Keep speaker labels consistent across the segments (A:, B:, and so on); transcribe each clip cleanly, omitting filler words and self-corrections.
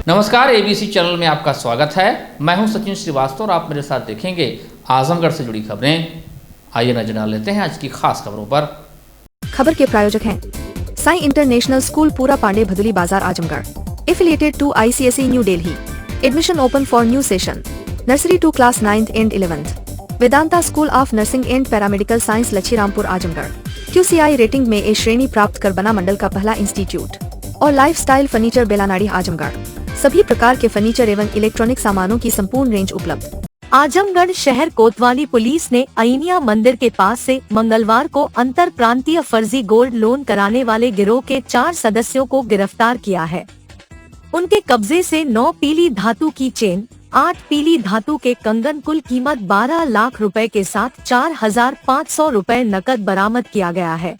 A: नमस्कार, ABC channel में आपका स्वागत है। मैं हूं सचिन श्रीवास्तव और आप मेरे साथ देखेंगे आजमगढ़ से जुड़ी खबरें। आइए नजर डाल लेते हैं आज की खास खबरों पर।
B: खबर के प्रायोजक हैं Sai international school, Pura Pandey, Bhaduli Bazar, Azamgarh. Affiliated to ICSE New Delhi. Admission open for new session. Nursery to class 9th and 11th। Vedanta school of nursing and paramedical science, Lachhirampur, Azamgarh. QCI rating में A श्रेणी प्राप्त कर बना मंडल का पहला इंस्टीट्यूट। और लाइफस्टाइल फर्नीचर, बेलानाड़ी, आजमगढ़। सभी प्रकार के फर्नीचर एवं इलेक्ट्रॉनिक सामानों की संपूर्ण रेंज उपलब्ध।
C: आजमगढ़ शहर कोतवाली पुलिस ने अइनिया मंदिर के पास से मंगलवार को अंतर प्रांतीय फर्जी गोल्ड लोन कराने वाले गिरोह के 4 सदस्यों को गिरफ्तार किया है। उनके कब्जे से 9 पीली धातु की चेन, 8 पीली धातु के कंगन, कुल कीमत 12 लाख रुपए के साथ 4,500 रुपए नकद बरामद किया गया है।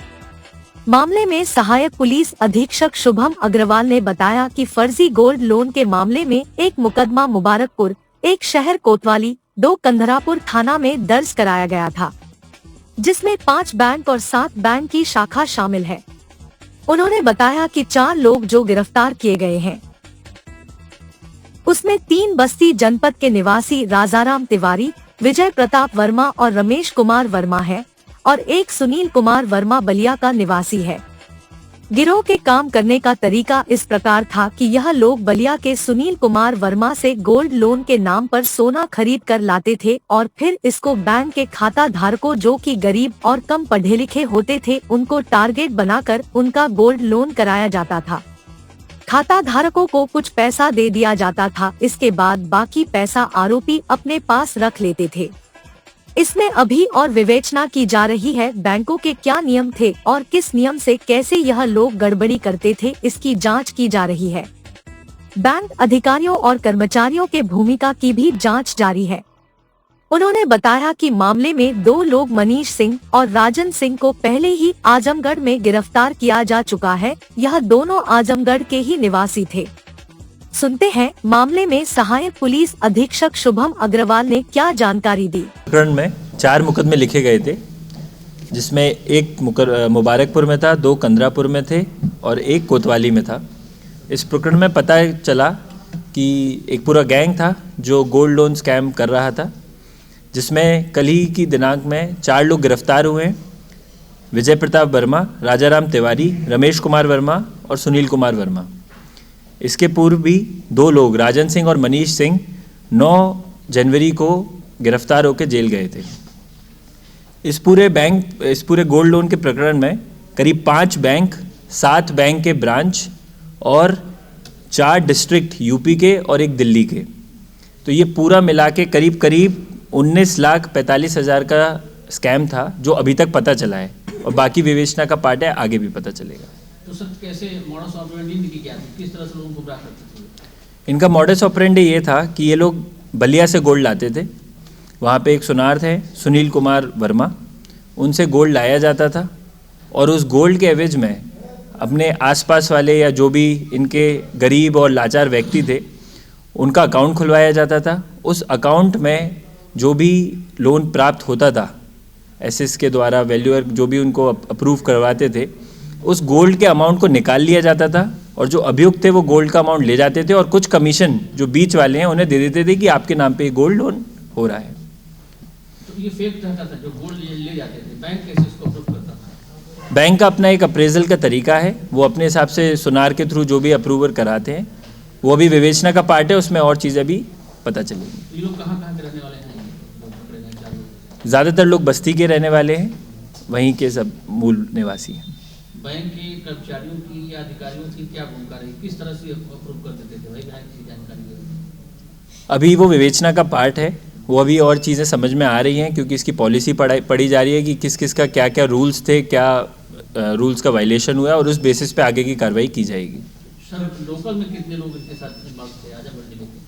C: मामले में सहायक पुलिस अधीक्षक शुभम अग्रवाल ने बताया कि फर्जी गोल्ड लोन के मामले में एक मुकदमा मुबारकपुर, एक शहर कोतवाली, 2 कंधरापुर थाना में दर्ज कराया गया था, जिसमें 5 बैंक और 7 बैंक की शाखा शामिल है। उन्होंने बताया कि 4 लोग जो गिरफ्तार किए गए हैं, उसमें 3 बस्ती जनपद के निवासी राजाराम तिवारी, विजय प्रताप वर्मा और रमेश कुमार वर्मा है और एक सुनील कुमार वर्मा बलिया का निवासी है। गिरोह के काम करने का तरीका इस प्रकार था कि यह लोग बलिया के सुनील कुमार वर्मा से गोल्ड लोन के नाम पर सोना खरीद कर लाते थे और फिर इसको बैंक के खाता धारकों, जो कि गरीब और कम पढ़े लिखे होते थे, उनको टारगेट बनाकर उनका गोल्ड लोन कराया जाता था। खाता धारकों को कुछ पैसा दे दिया जाता था, इसके बाद बाकी पैसा आरोपी अपने पास रख लेते थे। इसमें अभी और विवेचना की जा रही है बैंकों के क्या नियम थे और किस नियम से कैसे यह लोग गड़बड़ी करते थे, इसकी जांच की जा रही है। बैंक अधिकारियों और कर्मचारियों के भूमिका की भी जांच जारी है। उन्होंने बताया कि मामले में 2 लोग मनीष सिंह और राजन सिंह को पहले ही आजमगढ़ में गिरफ्तार किया जा चुका है। यह दोनों आजमगढ़ के ही निवासी थे। सुनते हैं मामले में सहायक पुलिस अधीक्षक शुभम अग्रवाल ने क्या जानकारी दी।
D: प्रकरण में 4 मुकदमे लिखे गए थे, जिसमें एक मुबारकपुर में था, 2 कंधरापुर में थे और एक कोतवाली में था। इस प्रकरण में पता चला कि एक पूरा गैंग था जो गोल्ड लोन स्कैम कर रहा था, जिसमें कल ही की दिनांक में 4 लोग गिरफ्तार हुए हैं। विजय प्रताप वर्मा, राजाराम तिवारी, रमेश कुमार वर्मा और सुनील कुमार वर्मा। इसके पूर्व भी 2 लोग, राजन सिंह और मनीष सिंह, 9 जनवरी को गिरफ्तार होकर जेल गए थे। इस पूरे गोल्ड लोन के प्रकरण में करीब 5 बैंक, 7 बैंक के ब्रांच और 4 डिस्ट्रिक्ट यूपी के और एक दिल्ली के, तो ये पूरा मिला के करीब 19,45,000 का स्कैम था, जो अभी तक पता चला है और बाकी विवेचना का पार्ट है, आगे भी पता चलेगा।
A: तो सर, कैसे मॉडस ऑपरेंडी इनकी क्या थी, किस तरह से लोगों को गुमराह करते थे?
D: इनका मॉडस ऑपरेंडी ये था कि ये लोग बलिया से गोल्ड लाते थे। वहाँ पे एक सुनार थे सुनील कुमार वर्मा, उनसे गोल्ड लाया जाता था और उस गोल्ड के एवज में अपने आसपास वाले या जो भी इनके गरीब और लाचार व्यक्ति थे, उनका अकाउंट खुलवाया जाता था। उस अकाउंट में जो भी लोन प्राप्त होता था एसएस के द्वारा, वैल्यूअर जो भी उनको अप्रूव करवाते थे, उस गोल्ड के अमाउंट को निकाल लिया जाता था और जो अभियुक्त थे वो गोल्ड का अमाउंट ले जाते थे और कुछ कमीशन जो बीच वाले हैं उन्हें दे देते थे कि आपके नाम पे गोल्ड लोन हो रहा है।
A: तो ये फेक रहता था, जो गोल्ड ले जाते थे, बैंक कैसे इसको अप्रूव करता था?
D: बैंक का अपना एक अप्रेजल का तरीका है, वो अपने हिसाब से सुनार के थ्रू जो भी अप्रूवर कराते हैं, वो अभी विवेचना का पार्ट है, उसमें और चीज़ें भी पता चलेगी।
A: ये लोग कहाँ के रहने वाले हैं?
D: ज़्यादातर लोग बस्ती के रहने वाले हैं, वहीं के सब मूल निवासी हैं।
A: बैंक के कर्मचारियों की या अधिकारियों की क्या भूमिका रही, किस तरह से अप्रूव कर देते थे भाई, की जानकारी है?
D: अभी वो विवेचना का पार्ट है, वो अभी और चीज़ें समझ में आ रही हैं, क्योंकि इसकी पॉलिसी पढ़ी जा रही है कि किस किस का क्या क्या रूल्स थे, क्या रूल्स का वायलेशन हुआ और उस बेसिस पे आगे की कार्रवाई की जाएगी।
A: सर, लोकल में कितने लोग इनके साथ इन्वॉल्व थे आजमगढ़ जिले के?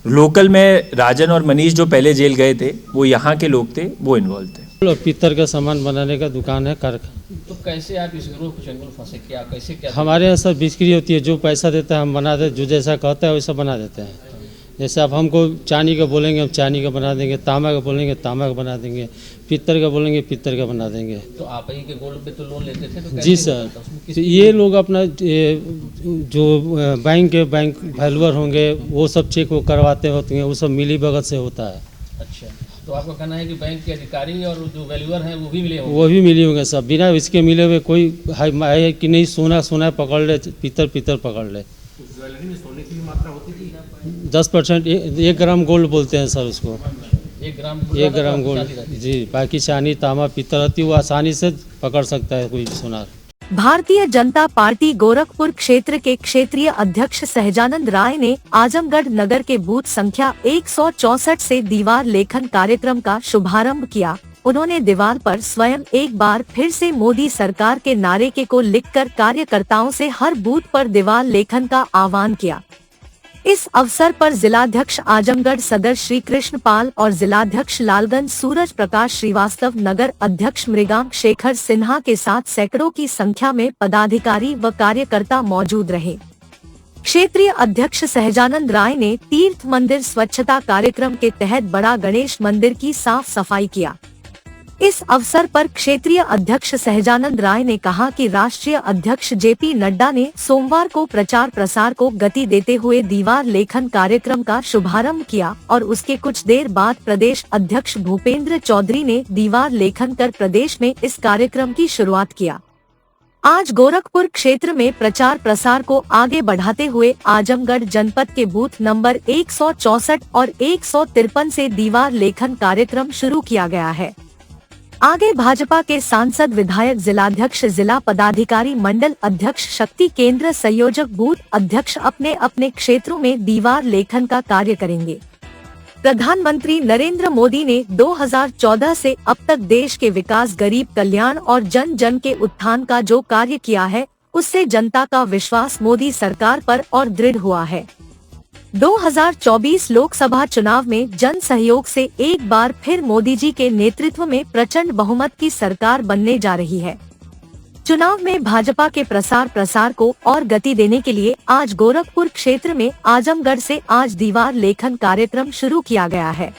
D: लोकल में राजन और मनीष जो पहले जेल गए थे, वो यहाँ के लोग थे, वो इन्वॉल्व थे।
E: पीतल का सामान बनाने का दुकान है, कारखाना।
A: तो कैसे आप इस गिरोह के चंगुल फंसे, क्या कैसे क्या?
E: हमारे यहाँ सर बिक्री होती है, जो पैसा देता है हम बना देते, जो जैसा कहता है वैसा बना देते हैं। जैसे आप हमको चांदी का बोलेंगे हम चांदी का बना देंगे, तांबा का बोलेंगे तांबा का बना देंगे, पित्तर का बोलेंगे पित्तर का बना देंगे।
A: तो आप ही के गोल्ड पे तो लोन लेते थे, तो
E: जी सर, तो ये लोग अपना जो बैंक वैल्यूअर होंगे वो सब चेक वो करवाते होते हैं, वो सब मिली भगत से होता है।
A: अच्छा, तो आपका कहना है कि बैंक के अधिकारी और जो वैल्यूअर हैं वो भी मिले होंगे?
E: वो भी मिली होंगे सब, बिना इसके मिले हुए कोई है कि नहीं सोना सोना पकड़ ले, पित्तर पित्तर पकड़ ले।
F: ज्वेलरी में सोने की भी मात्रा होती थी?
E: 10%, 1 ग्राम गोल्ड बोलते हैं सर उसको।
A: 1 ग्राम
E: 1 ग्राम गोल्ड, जी। बाकी चांदी तांबा पित्तर रहती है वो आसानी से पकड़ सकता है कोई सोनार।
C: भारतीय जनता पार्टी गोरखपुर क्षेत्र के क्षेत्रीय अध्यक्ष सहजानंद राय ने आजमगढ़ नगर के बूथ संख्या 164 से दीवार लेखन कार्यक्रम का शुभारंभ किया। उन्होंने दीवार पर स्वयं एक बार फिर से मोदी सरकार के नारे को लिखकर कार्यकर्ताओं से हर बूथ पर दीवार लेखन का आह्वान किया। इस अवसर पर जिलाध्यक्ष आजमगढ़ सदर श्री कृष्ण पाल और जिलाध्यक्ष लालगंज सूरज प्रकाश श्रीवास्तव, नगर अध्यक्ष मृगांक शेखर सिन्हा के साथ सैकड़ों की संख्या में पदाधिकारी व कार्यकर्ता मौजूद रहे। क्षेत्रीय अध्यक्ष सहजानंद राय ने तीर्थ मंदिर स्वच्छता कार्यक्रम के तहत बड़ा गणेश मंदिर की साफ सफाई किया। इस अवसर पर क्षेत्रीय अध्यक्ष सहजानंद राय ने कहा कि राष्ट्रीय अध्यक्ष जेपी नड्डा ने सोमवार को प्रचार प्रसार को गति देते हुए दीवार लेखन कार्यक्रम का शुभारंभ किया और उसके कुछ देर बाद प्रदेश अध्यक्ष भूपेंद्र चौधरी ने दीवार लेखन कर प्रदेश में इस कार्यक्रम की शुरुआत किया। आज गोरखपुर क्षेत्र में प्रचार प्रसार को आगे बढ़ाते हुए आजमगढ़ जनपद के बूथ नंबर 164 और 153 से दीवार लेखन कार्यक्रम शुरू किया गया है। आगे भाजपा के सांसद, विधायक, जिलाध्यक्ष, जिला पदाधिकारी, मंडल अध्यक्ष, शक्ति केंद्र संयोजक, बूथ अध्यक्ष अपने अपने क्षेत्रों में दीवार लेखन का कार्य करेंगे। प्रधानमंत्री नरेंद्र मोदी ने 2014 से अब तक देश के विकास, गरीब कल्याण और जन जन के उत्थान का जो कार्य किया है, उससे जनता का विश्वास मोदी सरकार पर और दृढ़ हुआ है। 2024 लोकसभा चुनाव में जन सहयोग से एक बार फिर मोदी जी के नेतृत्व में प्रचंड बहुमत की सरकार बनने जा रही है। चुनाव में भाजपा के प्रसार को और गति देने के लिए आज गोरखपुर क्षेत्र में आजमगढ़ से आज दीवार लेखन कार्यक्रम शुरू किया गया है।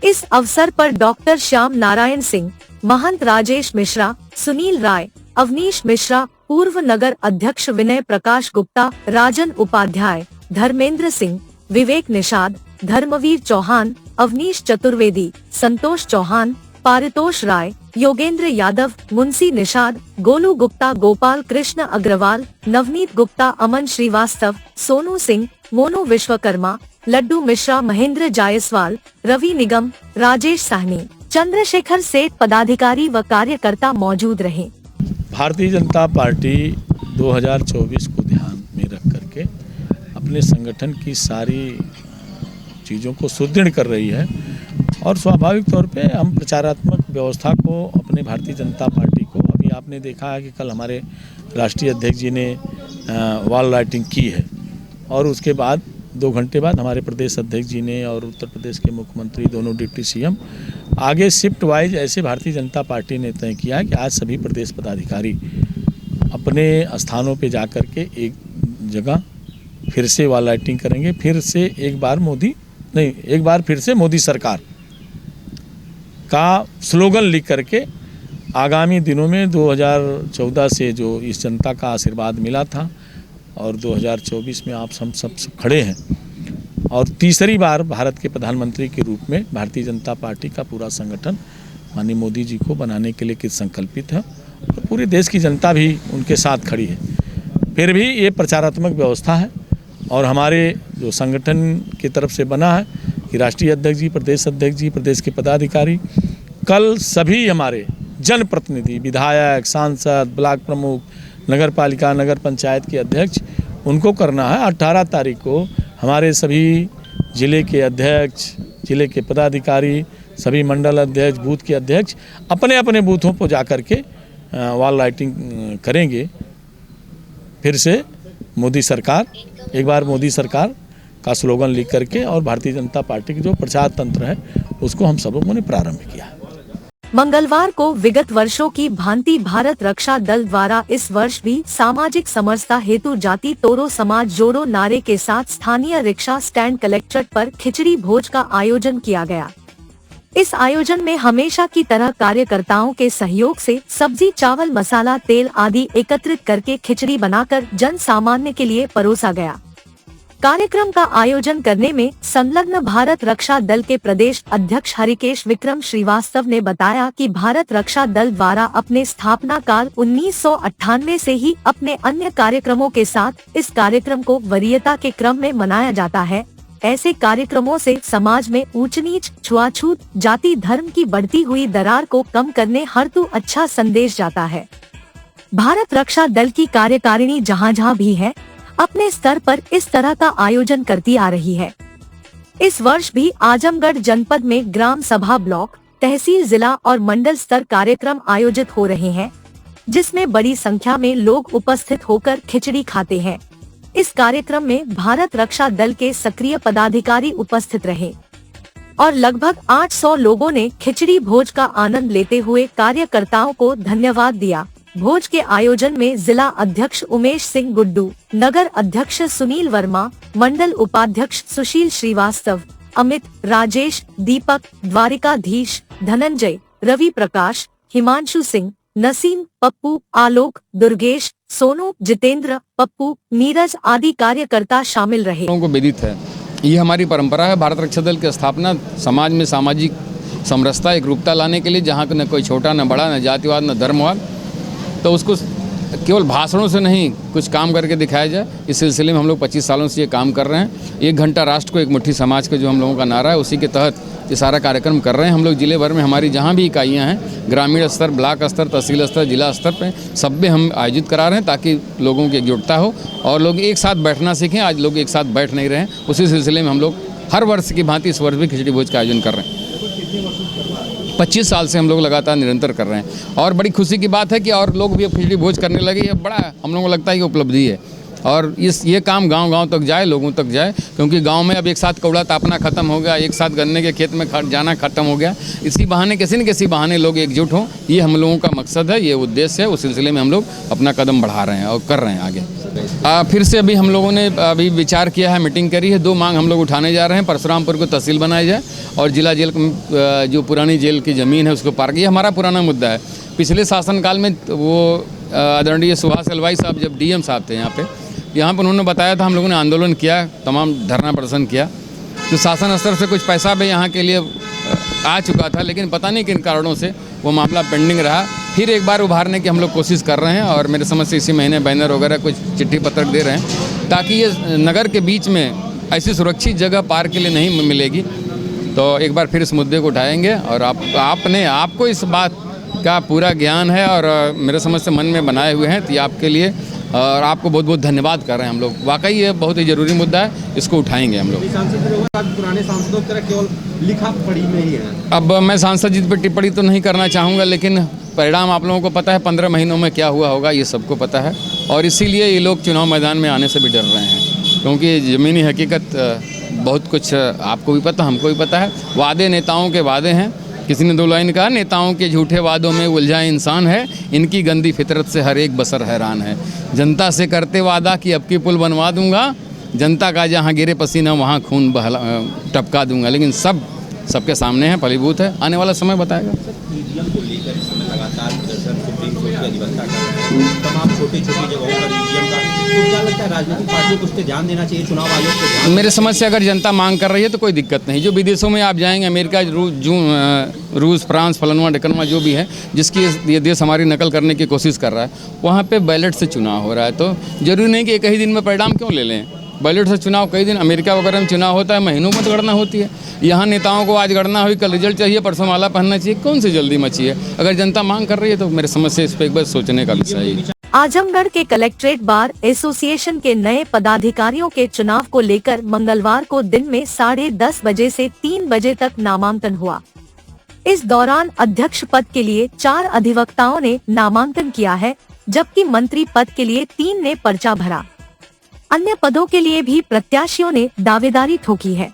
C: इस अवसर पर डॉक्टर श्याम नारायण सिंह, महंत राजेश मिश्रा, सुनील राय, अवनीश मिश्रा, पूर्व नगर अध्यक्ष विनय प्रकाश गुप्ता, राजन उपाध्याय, धर्मेंद्र सिंह, विवेक निषाद, धर्मवीर चौहान, अवनीश चतुर्वेदी, संतोष चौहान, पारितोष राय, योगेंद्र यादव, मुंशी निषाद, गोलू गुप्ता, गोपाल कृष्ण अग्रवाल, नवनीत गुप्ता, अमन श्रीवास्तव, सोनू सिंह, मोनू विश्वकर्मा, लड्डू मिश्रा, महेंद्र जायसवाल, रवि निगम, राजेश साहनी, चंद्रशेखर सेठ पदाधिकारी व कार्यकर्ता मौजूद रहे।
F: भारतीय जनता पार्टी 2024 को ध्यान में रख करके अपने संगठन की सारी चीज़ों को सुदृढ़ कर रही है और स्वाभाविक तौर पे हम प्रचारात्मक व्यवस्था को अपने भारतीय जनता पार्टी को, अभी आपने देखा है कि कल हमारे राष्ट्रीय अध्यक्ष जी ने वॉल राइटिंग की है और उसके बाद 2 घंटे बाद हमारे प्रदेश अध्यक्ष जी ने और उत्तर प्रदेश के मुख्यमंत्री, दोनों डिप्टी सीएम, आगे शिफ्ट वाइज ऐसे भारतीय जनता पार्टी ने तय किया कि आज सभी प्रदेश पदाधिकारी अपने स्थानों पे जा कर के एक जगह फिर से वॉल राइटिंग करेंगे, फिर से एक बार फिर से मोदी सरकार का स्लोगन लिख करके आगामी दिनों में 2014 से जो इस जनता का आशीर्वाद मिला था और 2024 में आप हम सब खड़े हैं और तीसरी बार भारत के प्रधानमंत्री के रूप में भारतीय जनता पार्टी का पूरा संगठन माननीय मोदी जी को बनाने के लिए कृत संकल्पित है और पूरे देश की जनता भी उनके साथ खड़ी है। फिर भी ये प्रचारात्मक व्यवस्था है और हमारे जो संगठन की तरफ से बना है कि राष्ट्रीय अध्यक्ष जी, प्रदेश अध्यक्ष जी, प्रदेश के पदाधिकारी, कल सभी हमारे जनप्रतिनिधि, विधायक, सांसद, ब्लॉक प्रमुख, नगर पालिका, नगर पंचायत के अध्यक्ष, उनको करना है 18 तारीख को हमारे सभी जिले के अध्यक्ष, जिले के पदाधिकारी, सभी मंडल अध्यक्ष, बूथ के अध्यक्ष अपने अपने बूथों पर जाकर के वॉल राइटिंग करेंगे। फिर से मोदी सरकार, एक बार मोदी सरकार का स्लोगन लिख करके और भारतीय जनता पार्टी की जो प्रचार तंत्र है उसको हम सब लोगों ने प्रारंभ किया है।
C: मंगलवार को विगत वर्षों की भांति भारत रक्षा दल द्वारा इस वर्ष भी सामाजिक समरसता हेतु जाति तोड़ो समाज जोड़ो नारे के साथ स्थानीय रिक्शा स्टैंड कलेक्ट्रेट पर खिचड़ी भोज का आयोजन किया गया। इस आयोजन में हमेशा की तरह कार्यकर्ताओं के सहयोग से सब्जी चावल मसाला तेल आदि एकत्रित करके खिचड़ी बनाकर जन सामान्य के लिए परोसा गया। कार्यक्रम का आयोजन करने में संलग्न भारत रक्षा दल के प्रदेश अध्यक्ष हरिकेश विक्रम श्रीवास्तव ने बताया कि भारत रक्षा दल द्वारा अपने स्थापना काल 1998 से ही अपने अन्य कार्यक्रमों के साथ इस कार्यक्रम को वरीयता के क्रम में मनाया जाता है। ऐसे कार्यक्रमों से समाज में ऊंच नीच, छुआछूत, जाति धर्म की बढ़ती हुई दरार को कम करने हेतु अच्छा संदेश जाता है। भारत रक्षा दल की कार्यकारिणी जहां भी है, अपने स्तर पर इस तरह का आयोजन करती आ रही है। इस वर्ष भी आजमगढ़ जनपद में ग्राम सभा, ब्लॉक, तहसील, जिला और मंडल स्तर कार्यक्रम आयोजित हो रहे हैं, जिसमें बड़ी संख्या में लोग उपस्थित होकर खिचड़ी खाते हैं। इस कार्यक्रम में भारत रक्षा दल के सक्रिय पदाधिकारी उपस्थित रहे और लगभग 800 लोगों ने खिचड़ी भोज का आनंद लेते हुए कार्यकर्ताओं को धन्यवाद दिया। भोज के आयोजन में जिला अध्यक्ष उमेश सिंह गुड्डू, नगर अध्यक्ष सुनील वर्मा, मंडल उपाध्यक्ष सुशील श्रीवास्तव, अमित, राजेश, दीपक, द्वारिकाधीश, धनंजय, रवि प्रकाश, हिमांशु सिंह, नसीम, पप्पू, आलोक, दुर्गेश, सोनू, जितेंद्र, पप्पू, नीरज आदि कार्यकर्ता शामिल रहे।
G: लोगों को विदित है, ये हमारी परंपरा है। भारत रक्षा दल की स्थापना समाज में सामाजिक समरसता, एक रूपता लाने के लिए, जहाँ न कोई छोटा न बड़ा, न जातिवाद न धर्मवाद, तो उसको केवल भाषणों से नहीं कुछ काम करके दिखाया जाए। इस सिलसिले में हम लोग 25 सालों से ये काम कर रहे हैं। 1 घंटा राष्ट्र को एक मुट्ठी समाज का जो हम लोगों का नारा है, उसी के तहत ये सारा कार्यक्रम कर रहे हैं। हम लोग जिले भर में हमारी जहाँ भी इकाइयाँ हैं, ग्रामीण स्तर, ब्लॉक स्तर, तहसील स्तर, जिला स्तर पे सब में हम आयोजित करा रहे हैं, ताकि लोगों की एकजुटता हो और लोग एक साथ बैठना सीखें। आज लोग एक साथ बैठ नहीं रहे हैं, उसी सिलसिले में हम लोग हर वर्ष की भांति इस वर्ष भी खिचड़ी भोज का आयोजन कर रहे हैं। 25 साल से हम लोग लगातार निरंतर कर रहे हैं और बड़ी खुशी की बात है कि और लोग भी अब खिचड़ी भोज करने लगे। ये बड़ा हम लोगों को लगता है कि उपलब्धि है और ये काम गांव-गांव तक जाए, लोगों तक जाए, क्योंकि गांव में अब एक साथ कौड़ा तापना खत्म हो गया, एक साथ गन्ने के खेत में जाना खत्म हो गया। इसी बहाने किसी न किसी बहाने लोग एकजुट हों, ये हम लोगों का मकसद है, ये उद्देश्य है। उस सिलसिले में हम लोग अपना कदम बढ़ा रहे हैं और कर रहे हैं आगे। फिर से अभी हम लोगों ने अभी विचार किया है, मीटिंग करी है। 2 मांग हम लोग उठाने जा रहे हैं। परशुरामपुर को तहसील बनाया जाए और जिला जेल जो पुरानी जेल की ज़मीन है उसको पार्क, ये हमारा पुराना मुद्दा है। पिछले शासनकाल में वो आदरणीय सुभाष अलवाई साहब जब डीएम साहब थे यहाँ पर उन्होंने बताया था, हम लोगों ने आंदोलन किया, तमाम धरना प्रदर्शन किया, तो शासन स्तर से कुछ पैसा भी यहाँ के लिए आ चुका था, लेकिन पता नहीं किन कारणों से वो मामला पेंडिंग रहा। फिर एक बार उभारने की हम लोग कोशिश कर रहे हैं और मेरे समझ से इसी महीने बैनर वगैरह कुछ चिट्ठी पत्रक दे रहे हैं, ताकि ये नगर के बीच में ऐसी सुरक्षित जगह पार्क के लिए नहीं मिलेगी। तो एक बार फिर इस मुद्दे को उठाएंगे और आपको इस बात का पूरा ज्ञान है और मेरे समझ से मन में बनाए हुए हैं, तो ये आपके लिए और आपको बहुत बहुत धन्यवाद कर रहे हैं हम लोग। वाकई ये बहुत ही ज़रूरी मुद्दा है, इसको उठाएंगे हम लोग।
H: पुराने सांसदों की तरह केवल लिखा पढ़ी में ही है।
G: अब मैं सांसद जी पर टिप्पणी तो नहीं करना चाहूँगा, लेकिन परिणाम आप लोगों को पता है, 15 महीनों में क्या हुआ होगा ये सबको पता है और इसीलिए ये लोग चुनाव मैदान में आने से भी डर रहे हैं, क्योंकि ज़मीनी हकीकत बहुत कुछ आपको भी पता, हमको भी पता है। वादे नेताओं के वादे हैं। किसी ने 2 लाइन कहा, नेताओं के झूठे वादों में उलझा इंसान है, इनकी गंदी फितरत से हर एक बसर हैरान है। जनता से करते वादा कि अब की पुल बनवा दूंगा, जनता का जहाँ गिरे पसीना वहाँ खून टपका दूंगा, लेकिन सबके सामने है, फलीभूत है। आने वाला समय बताएगा।
H: ईवीएम को लेकर इस समय लगातार प्रदर्शन सुप्रीम कोर्ट की अधिवक्ता कर रहे हैं, तमाम छोटी-छोटी जगहों पर ईवीएम का, तो क्या लगता है राजनीतिक पार्टियों को उस पर ध्यान देना चाहिए, चुनाव आयोग को ध्यान?
G: मेरे समझ से अगर जनता मांग कर रही है तो कोई दिक्कत नहीं। जो विदेशों में आप जाएंगे, अमेरिका, रूस, फ्रांस, फलनवा ढिकनवा जो भी है, जिसकी ये देश हमारी नकल करने की कोशिश कर रहा है, वहाँ पे बैलेट से चुनाव हो रहा है। तो जरूरी नहीं कि एक ही दिन में परिणाम क्यों ले लें। बैलेट से चुनाव कई दिन, अमेरिका वगैरह में चुनाव होता है, महीनों में तो गणना होती है। यहाँ नेताओं को आज गणना हुई, कल रिजल्ट चाहिए, परसों माला पहनना चाहिए, कौन सी जल्दी मची है? अगर जनता मांग कर रही है तो मेरे समझ से इस पर एक बार सोचने का विषय है।
C: आजमगढ़ के कलेक्ट्रेट बार एसोसिएशन के नए पदाधिकारियों के चुनाव को लेकर मंगलवार को दिन में 10:30 बजे से 3 बजे तक नामांकन हुआ। इस दौरान अध्यक्ष पद के लिए 4 अधिवक्ताओं ने नामांकन किया है, जबकि मंत्री पद के लिए 3 ने पर्चा भरा। अन्य पदों के लिए भी प्रत्याशियों ने दावेदारी ठोकी है।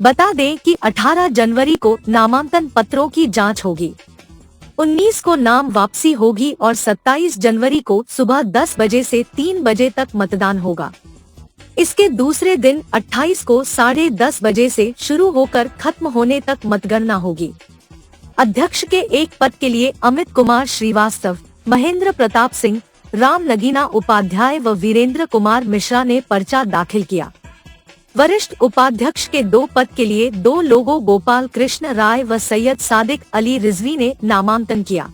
C: बता दें कि 18 जनवरी को नामांकन पत्रों की जांच होगी। 19 को नाम वापसी होगी और 27 जनवरी को सुबह 10 बजे से 3 बजे तक मतदान होगा। इसके दूसरे दिन 28 को 10:30 बजे से शुरू होकर खत्म होने तक मतगणना होगी। अध्यक्ष के एक पद के लिए अमित कुमार श्रीवास्तव, महेंद्र प्रताप सिंह, राम नगीना उपाध्याय व वीरेंद्र कुमार मिश्रा ने पर्चा दाखिल किया। वरिष्ठ उपाध्यक्ष के 2 पद के लिए 2 लोगों गोपाल कृष्ण राय व सैयद सादिक अली रिजवी ने नामांकन किया।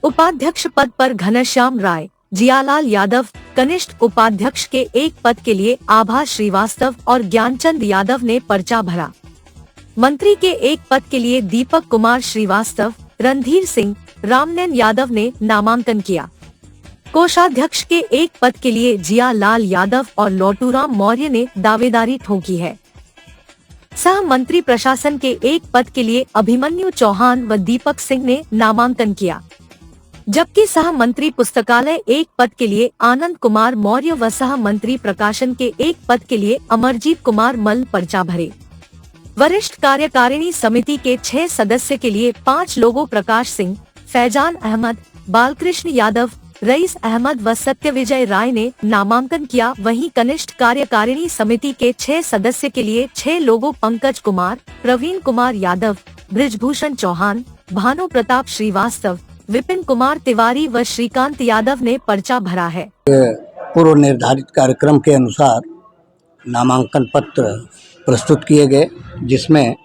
C: उपाध्यक्ष पद पर घनश्याम राय, जियालाल यादव, कनिष्ठ उपाध्यक्ष के एक पद के लिए आभा श्रीवास्तव और ज्ञानचंद यादव ने पर्चा भरा। मंत्री के एक पद के लिए दीपक कुमार श्रीवास्तव, रणधीर सिंह, रामनैन यादव ने नामांकन किया। कोषाध्यक्ष के एक पद के लिए जियालाल यादव और लोटूराम मौर्य ने दावेदारी ठोकी है। सह मंत्री प्रशासन के एक पद के लिए अभिमन्यु चौहान व दीपक सिंह ने नामांकन किया, जबकि सह मंत्री पुस्तकालय एक पद के लिए आनंद कुमार मौर्य व सह मंत्री प्रकाशन के एक पद के लिए अमरजीत कुमार मल्ल पर्चा भरे। वरिष्ठ कार्यकारिणी समिति के 6 सदस्य के लिए 5 लोगों प्रकाश सिंह, फैजान अहमद, बालकृष्ण यादव, रईस अहमद व सत्यविजय राय ने नामांकन किया। वहीं कनिष्ठ कार्यकारिणी समिति के 6 सदस्य के लिए 6 लोगों पंकज कुमार, प्रवीण कुमार यादव, ब्रिजभूषण चौहान, भानु प्रताप श्रीवास्तव, विपिन कुमार तिवारी व श्रीकांत यादव ने पर्चा भरा है।
I: पूर्व निर्धारित कार्यक्रम के अनुसार नामांकन पत्र प्रस्तुत किए गए, जिसमें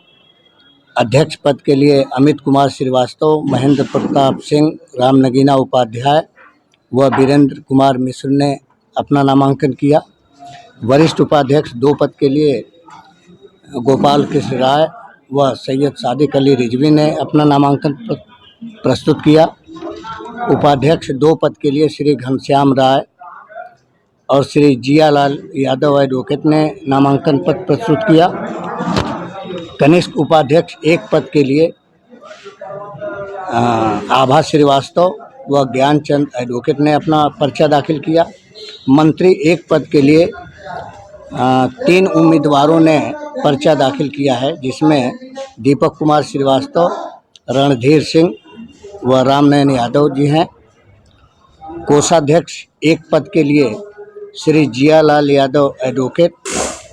I: अध्यक्ष पद के लिए अमित कुमार श्रीवास्तव, महेंद्र प्रताप सिंह, राम नगीना उपाध्याय व वीरेंद्र कुमार मिश्र ने अपना नामांकन किया। वरिष्ठ उपाध्यक्ष 2 पद के लिए गोपाल कृष्ण राय व सैयद सादिक अली रिजवी ने अपना नामांकन प्रस्तुत किया। उपाध्यक्ष 2 पद के लिए श्री घनश्याम राय और श्री जियालाल यादव एडवोकेट ने नामांकन पत्र प्रस्तुत किया। कनिष्ठ उपाध्यक्ष 1 पद के लिए आभा श्रीवास्तव व ज्ञानचंद एडवोकेट ने अपना पर्चा दाखिल किया। मंत्री 1 पद के लिए 3 उम्मीदवारों ने पर्चा दाखिल किया है, जिसमें दीपक कुमार श्रीवास्तव, रणधीर सिंह व रामनैन यादव जी हैं। कोषाध्यक्ष 1 पद के लिए श्री जियालाल यादव एडवोकेट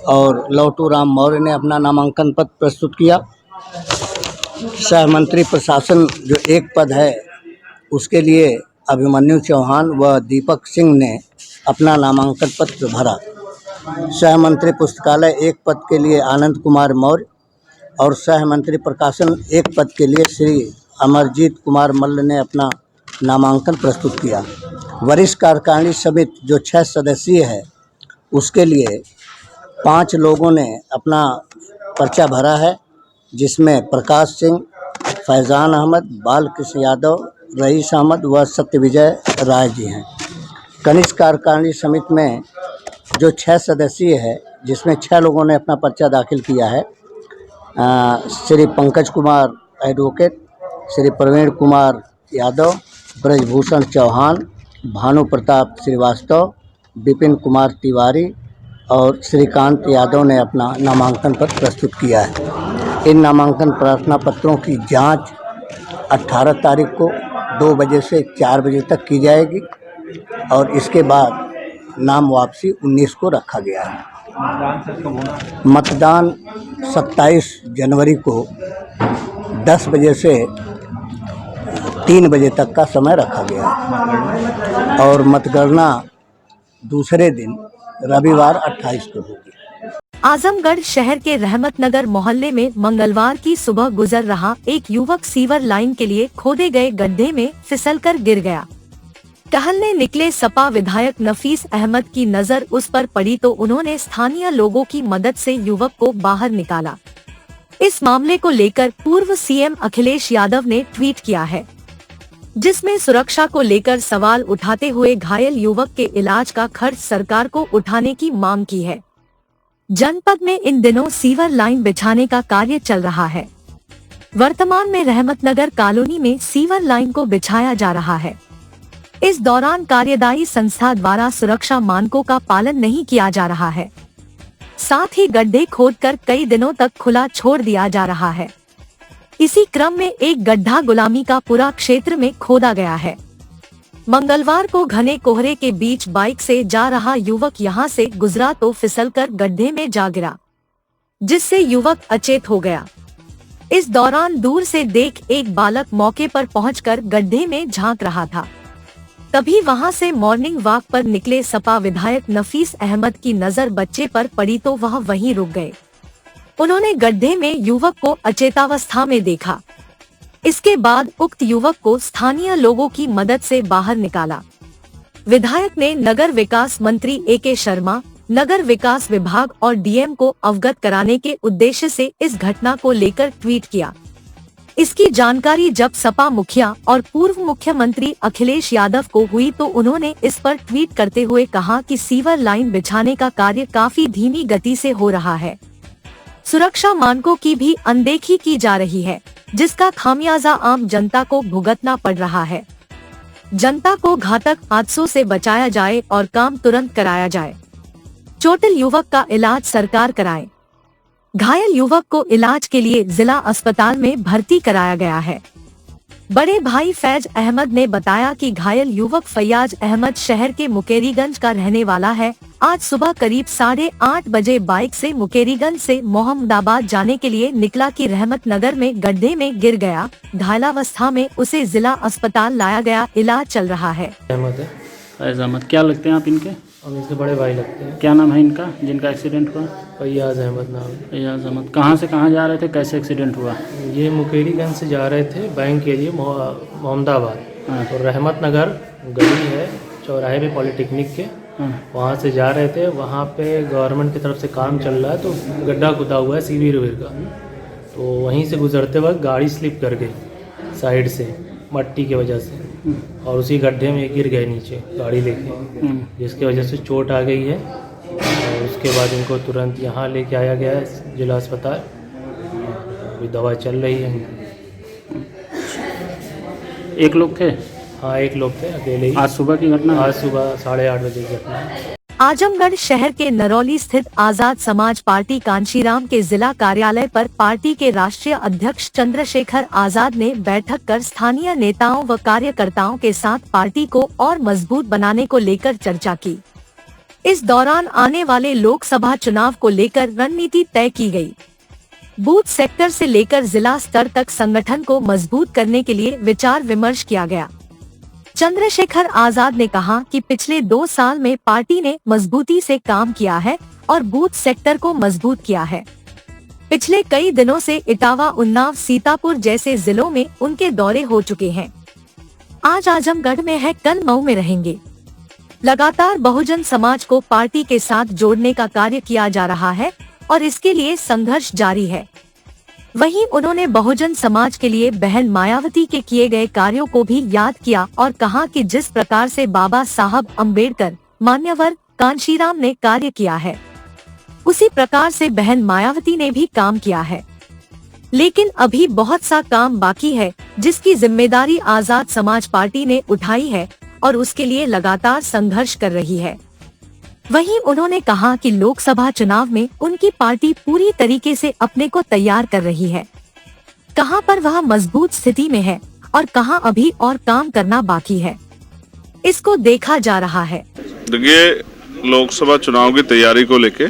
I: और लोटूराम मौर्य ने अपना नामांकन पत्र प्रस्तुत किया। सह मंत्री प्रशासन जो 1 पद है, उसके लिए अभिमन्यु चौहान व दीपक सिंह ने अपना नामांकन पत्र भरा। सह मंत्री पुस्तकालय 1 पद के लिए आनंद कुमार मौर्य और सह मंत्री प्रकाशन 1 पद के लिए श्री अमरजीत कुमार मल्ल ने अपना नामांकन प्रस्तुत किया। वरिष्ठ कार्यकारिणी समिति जो 6 सदस्यीय है, उसके लिए 5 लोगों ने अपना पर्चा भरा है, जिसमें प्रकाश सिंह, फैजान अहमद, बालकृष्ण यादव, रईस अहमद व सत्यविजय राय जी हैं। कनिष्ठ कार्यकारिणी समिति में जो 6 सदस्यीय है, जिसमें 6 लोगों ने अपना पर्चा दाखिल किया है। श्री पंकज कुमार एडवोकेट, श्री प्रवीण कुमार यादव, ब्रजभूषण चौहान, भानु प्रताप श्रीवास्तव, विपिन कुमार तिवारी और श्रीकांत यादव ने अपना नामांकन पत्र प्रस्तुत किया है। इन नामांकन प्रार्थना पत्रों की जांच 18 तारीख को 2 बजे से 4 बजे तक की जाएगी और इसके बाद नाम वापसी 19 को रखा गया है। मतदान 27 जनवरी को 10 बजे से 3 बजे तक का समय रखा गया है और मतगणना दूसरे दिन रविवार 28 को होगी।
C: आजमगढ़ शहर के रहमत नगर मोहल्ले में मंगलवार की सुबह गुजर रहा एक युवक सीवर लाइन के लिए खोदे गए गड्ढे में फिसलकर गिर गया। टहलने निकले सपा विधायक नफीस अहमद की नजर उस पर पड़ी तो उन्होंने स्थानीय लोगों की मदद से युवक को बाहर निकाला। इस मामले को लेकर पूर्व सीएम अखिलेश यादव ने ट्वीट किया है, जिसमें सुरक्षा को लेकर सवाल उठाते हुए घायल युवक के इलाज का खर्च सरकार को उठाने की मांग की है। जनपद में इन दिनों सीवर लाइन बिछाने का कार्य चल रहा है। वर्तमान में रहमतनगर कॉलोनी में सीवर लाइन को बिछाया जा रहा है। इस दौरान कार्यदायी संस्था द्वारा सुरक्षा मानकों का पालन नहीं किया जा रहा है। साथ ही गड्ढे खोदकर कई दिनों तक खुला छोड़ दिया जा रहा है। इसी क्रम में एक गड्ढा गुलामी का पूरा क्षेत्र में खोदा गया है। मंगलवार को घने कोहरे के बीच बाइक से जा रहा युवक यहां से गुजरा तो फिसलकर गड्ढे में जा गिरा, जिससे युवक अचेत हो गया। इस दौरान दूर से देख एक बालक मौके पर पहुंचकर गड्ढे में झांक रहा था। तभी वहां से मॉर्निंग वॉक पर निकले सपा विधायक नफीस अहमद की नजर बच्चे पर पड़ी तो वह वहीं रुक गए। उन्होंने गड्ढे में युवक को अचेतावस्था में देखा। इसके बाद उक्त युवक को स्थानीय लोगों की मदद से बाहर निकाला। विधायक ने नगर विकास मंत्री AK शर्मा, नगर विकास विभाग और DM को अवगत कराने के उद्देश्य से इस घटना को लेकर ट्वीट किया। इसकी जानकारी जब सपा मुखिया और पूर्व मुख्यमंत्री अखिलेश यादव को हुई तो उन्होंने इस पर ट्वीट करते हुए कहा कि सीवर लाइन बिछाने का कार्य काफी धीमी गति से हो रहा है। सुरक्षा मानकों की भी अनदेखी की जा रही है, जिसका खामियाजा आम जनता को भुगतना पड़ रहा है। जनता को घातक हादसों से बचाया जाए और काम तुरंत कराया जाए। चोटिल युवक का इलाज सरकार कराए। घायल युवक को इलाज के लिए जिला अस्पताल में भर्ती कराया गया है। बड़े भाई फैज अहमद ने बताया कि घायल युवक फैयाज अहमद शहर के मुकेरीगंज का रहने वाला है। आज सुबह करीब 8:30 बजे बाइक से मुकेरीगंज से मोहम्मदाबाद जाने के लिए निकला कि रहमत नगर में गड्ढे में गिर गया। घायलावस्था में उसे जिला अस्पताल लाया गया, इलाज चल रहा है।
J: फैज अहमद क्या लगते हैं आप इनके?
K: हम इसके बड़े भाई लगते हैं।
J: क्या नाम है इनका जिनका एक्सीडेंट हुआ?
K: फैयाज अहमद नाम।
J: फैयाज अहमद कहाँ से कहाँ जा रहे थे, कैसे एक्सीडेंट हुआ?
K: ये मुकेरीगंज से जा रहे थे बैंक के लिए मोहम्मदाबाद। और रहमत नगर गली है चौराहे पे पॉलिटेक्निक के, वहाँ से जा रहे थे। वहाँ पे गवर्नमेंट की तरफ से काम चल रहा है तो गड्ढा खुदा हुआ है सीवी रिवर का, तो वहीं से गुजरते वक्त गाड़ी स्लिप कर गई साइड से मट्टी की वजह से, और उसी गड्ढे में गिर गए नीचे गाड़ी लेके, जिसकी वजह से चोट आ गई है। और उसके बाद इनको तुरंत यहाँ लेके आया गया है जिला अस्पताल, अभी दवा चल रही है।
J: एक लोग थे?
K: हाँ, एक लोग थे, अकेले ही।
J: आज सुबह की घटना?
K: आज सुबह 8:30 बजे की घटना।
C: आजमगढ़ शहर के नरौली स्थित आजाद समाज पार्टी कांशीराम के जिला कार्यालय पर पार्टी के राष्ट्रीय अध्यक्ष चंद्रशेखर आजाद ने बैठक कर स्थानीय नेताओं व कार्यकर्ताओं के साथ पार्टी को और मजबूत बनाने को लेकर चर्चा की। इस दौरान आने वाले लोकसभा चुनाव को लेकर रणनीति तय की गई। बूथ सेक्टर से लेकर जिला स्तर तक संगठन को मजबूत करने के लिए विचार विमर्श किया गया। चंद्रशेखर आजाद ने कहा कि पिछले 2 साल में पार्टी ने मजबूती से काम किया है और बूथ सेक्टर को मजबूत किया है। पिछले कई दिनों से इटावा, उन्नाव, सीतापुर जैसे जिलों में उनके दौरे हो चुके हैं। आज आजमगढ़ में है, कल मऊ में रहेंगे। लगातार बहुजन समाज को पार्टी के साथ जोड़ने का कार्य किया जा रहा है और इसके लिए संघर्ष जारी है। वहीं उन्होंने बहुजन समाज के लिए बहन मायावती के किए गए कार्यों को भी याद किया और कहा कि जिस प्रकार से बाबा साहब अम्बेडकर, मान्यवर कांशीराम ने कार्य किया है, उसी प्रकार से बहन मायावती ने भी काम किया है। लेकिन अभी बहुत सा काम बाकी है, जिसकी जिम्मेदारी आजाद समाज पार्टी ने उठाई है और उसके लिए लगातार संघर्ष कर रही है। वहीं उन्होंने कहा कि लोकसभा चुनाव में उनकी पार्टी पूरी तरीके से अपने को तैयार कर रही है, कहां पर वह मजबूत स्थिति में है और कहां अभी और काम करना बाकी है, इसको देखा जा रहा है।
L: देखिए, लोकसभा चुनाव की तैयारी को लेके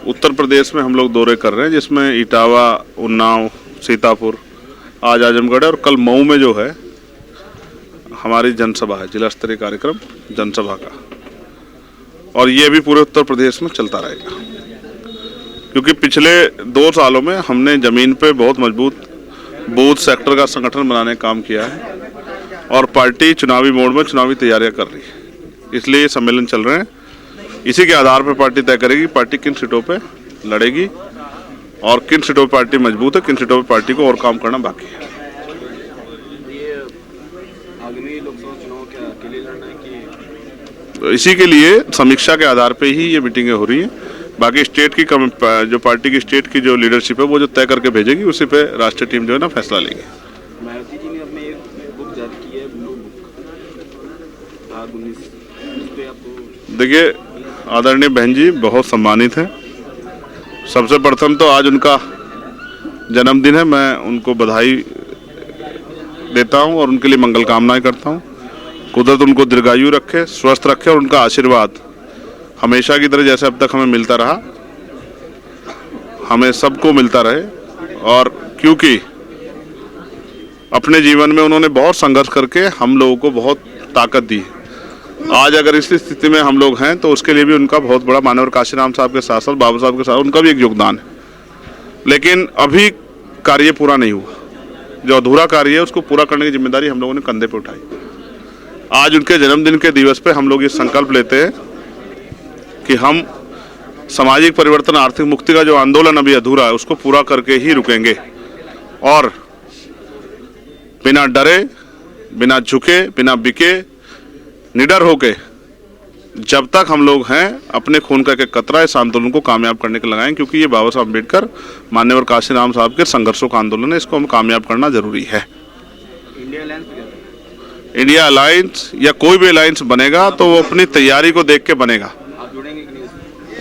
L: उत्तर प्रदेश में हम लोग दौरे कर रहे हैं, जिसमें इटावा, उन्नाव, सीतापुर, आज आजमगढ़ और कल मऊ में जो है हमारी जनसभा है, जिला स्तरीय कार्यक्रम जनसभा का, और ये भी पूरे उत्तर प्रदेश में चलता रहेगा। क्योंकि पिछले 2 सालों में हमने जमीन पे बहुत मजबूत बूथ सेक्टर का संगठन बनाने का काम किया है और पार्टी चुनावी मोड में चुनावी तैयारियां कर रही है। इसलिए ये सम्मेलन चल रहे हैं। इसी के आधार पर पार्टी तय करेगी पार्टी किन सीटों पे लड़ेगी और किन सीटों पर पार्टी मजबूत है, किन सीटों पर पार्टी को और काम करना बाकी है। इसी के लिए समीक्षा के आधार पे ही ये मीटिंगें हो रही हैं। बाकी स्टेट की जो पार्टी की स्टेट की जो लीडरशिप है वो जो तय करके भेजेगी, उसी पे राष्ट्रीय टीम जो है ना फैसला लेगी।
M: मायावती जी ने अपने एक बुक जारी की है, ब्लू बुक।
L: देखिए, आदरणीय बहन जी बहुत सम्मानित हैं। सबसे प्रथम तो आज उनका जन्मदिन है, मैं उनको बधाई देता हूं और उनके लिए मंगल कामनाएं करता हूं। कुदरत उनको दीर्घायु रखे, स्वस्थ रखे और उनका आशीर्वाद हमेशा की तरह जैसे अब तक हमें मिलता रहा, हमें सबको मिलता रहे। और क्योंकि अपने जीवन में उन्होंने बहुत संघर्ष करके हम लोगों को बहुत ताकत दी। आज अगर इस स्थिति में हम लोग हैं तो उसके लिए भी उनका बहुत बड़ा, माननीय काशीराम साहब के साथ साथ बाबा साहब के साथ उनका भी एक योगदान है। लेकिन अभी कार्य पूरा नहीं हुआ, जो अधूरा कार्य है उसको पूरा करने की जिम्मेदारी हम लोगों ने कंधे पे उठाई। आज उनके जन्मदिन के दिवस पे हम लोग ये संकल्प लेते हैं कि हम सामाजिक परिवर्तन, आर्थिक मुक्ति का जो आंदोलन अभी अधूरा है उसको पूरा करके ही रुकेंगे और बिना डरे, बिना झुके, बिना बिके, निडर होके जब तक हम लोग हैं अपने खून का एक कतरा इस आंदोलन को कामयाब करने के लगाएं, क्योंकि ये बाबा साहब अम्बेडकर, माननीय काशीराम साहब के संघर्षों का आंदोलन है, इसको हम कामयाब करना जरूरी है। इंडिया अलायंस या कोई भी अलायंस बनेगा तो वो अपनी तैयारी को देख के बनेगा।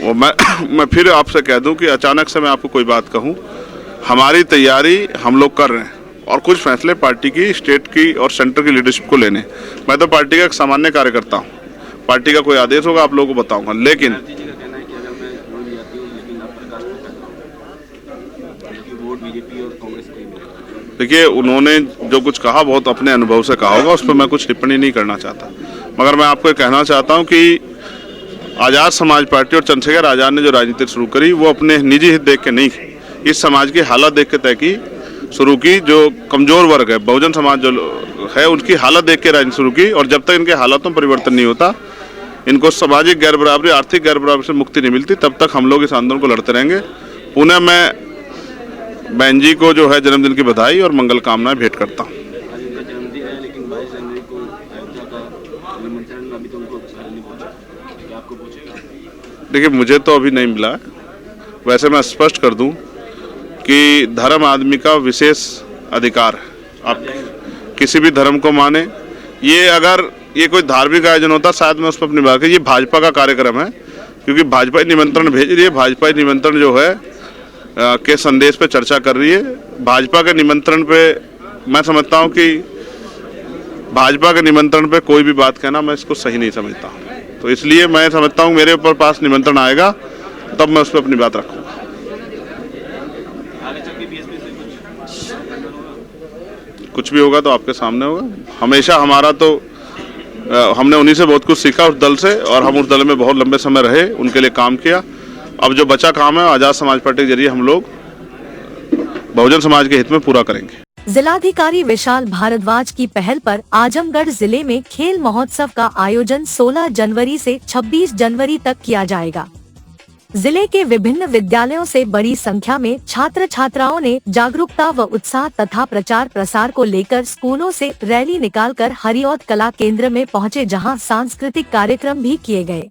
L: वो मैं फिर आपसे कह दूं कि अचानक से मैं आपको कोई बात कहूं, हमारी तैयारी हम लोग कर रहे हैं और कुछ फैसले पार्टी की, स्टेट की और सेंटर की लीडरशिप को लेने। मैं तो पार्टी का एक सामान्य कार्यकर्ता हूं, पार्टी का कोई आदेश होगा आप लोगों को बताऊंगा। लेकिन देखिए, उन्होंने जो कुछ कहा बहुत अपने अनुभव से कहा होगा, उस पर मैं कुछ टिप्पणी नहीं करना चाहता, मगर मैं आपको कहना चाहता हूं कि आज़ाद समाज पार्टी और चंद्रशेखर आज़ाद ने जो राजनीति शुरू करी वो अपने निजी हित देख के नहीं, इस समाज की हालत देख के तय की, शुरू की। जो कमजोर वर्ग है, बहुजन समाज जो है, उनकी हालत देख के राजनीति शुरू की। और जब तक इनके हालातों में परिवर्तन नहीं होता, इनको सामाजिक गैर बराबरी, आर्थिक गैर बराबरी से मुक्ति नहीं मिलती, तब तक हम लोग इस आंदोलन को लड़ते रहेंगे। पुनः मैं बहन जी को जो है जन्मदिन की बधाई और मंगल कामनाएं भेंट करता हूँ। देखिए, मुझे तो अभी नहीं मिला। वैसे मैं स्पष्ट कर दूं कि धर्म आदमी का विशेष अधिकार है, आप किसी भी धर्म को माने। ये अगर ये कोई धार्मिक आयोजन होता शायद मैं उस पर अपनी बात करूं, ये भाजपा का कार्यक्रम है, क्योंकि भाजपा निमंत्रण भेज रही है, भाजपा निमंत्रण जो है के संदेश पे चर्चा कर रही है। भाजपा के निमंत्रण पे मैं समझता हूं कि भाजपा के निमंत्रण पे कोई भी बात कहना मैं इसको सही नहीं समझता, तो इसलिए मैं समझता हूं मेरे ऊपर पास निमंत्रण आएगा तब मैं उस पर अपनी बात रखूंगा। कुछ भी होगा तो आपके सामने होगा। हमेशा हमारा तो हमने उन्हीं से बहुत कुछ सीखा, उस दल से, और हम उस दल में बहुत लंबे समय रहे, उनके लिए काम किया। अब जो बचा काम है आज़ाद समाज पार्टी के जरिए हम लोग बहुजन समाज के हित में पूरा करेंगे।
C: जिलाधिकारी विशाल भारद्वाज की पहल पर आजमगढ़ जिले में खेल महोत्सव का आयोजन 16 जनवरी से 26 जनवरी तक किया जाएगा। जिले के विभिन्न विद्यालयों से बड़ी संख्या में छात्र छात्राओं ने जागरूकता व उत्साह तथा प्रचार प्रसार को लेकर स्कूलों से रैली निकालकर हरिऔध कला केंद्र में पहुंचे, जहां सांस्कृतिक कार्यक्रम भी किए गए।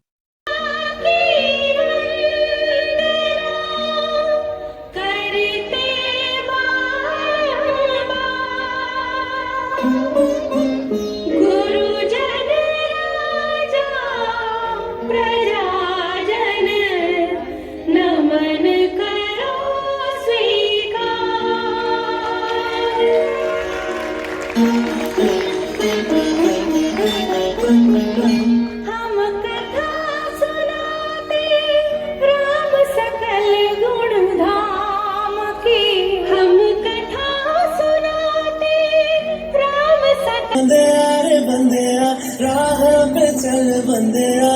N: बंदिया राह पे चल बंदिया,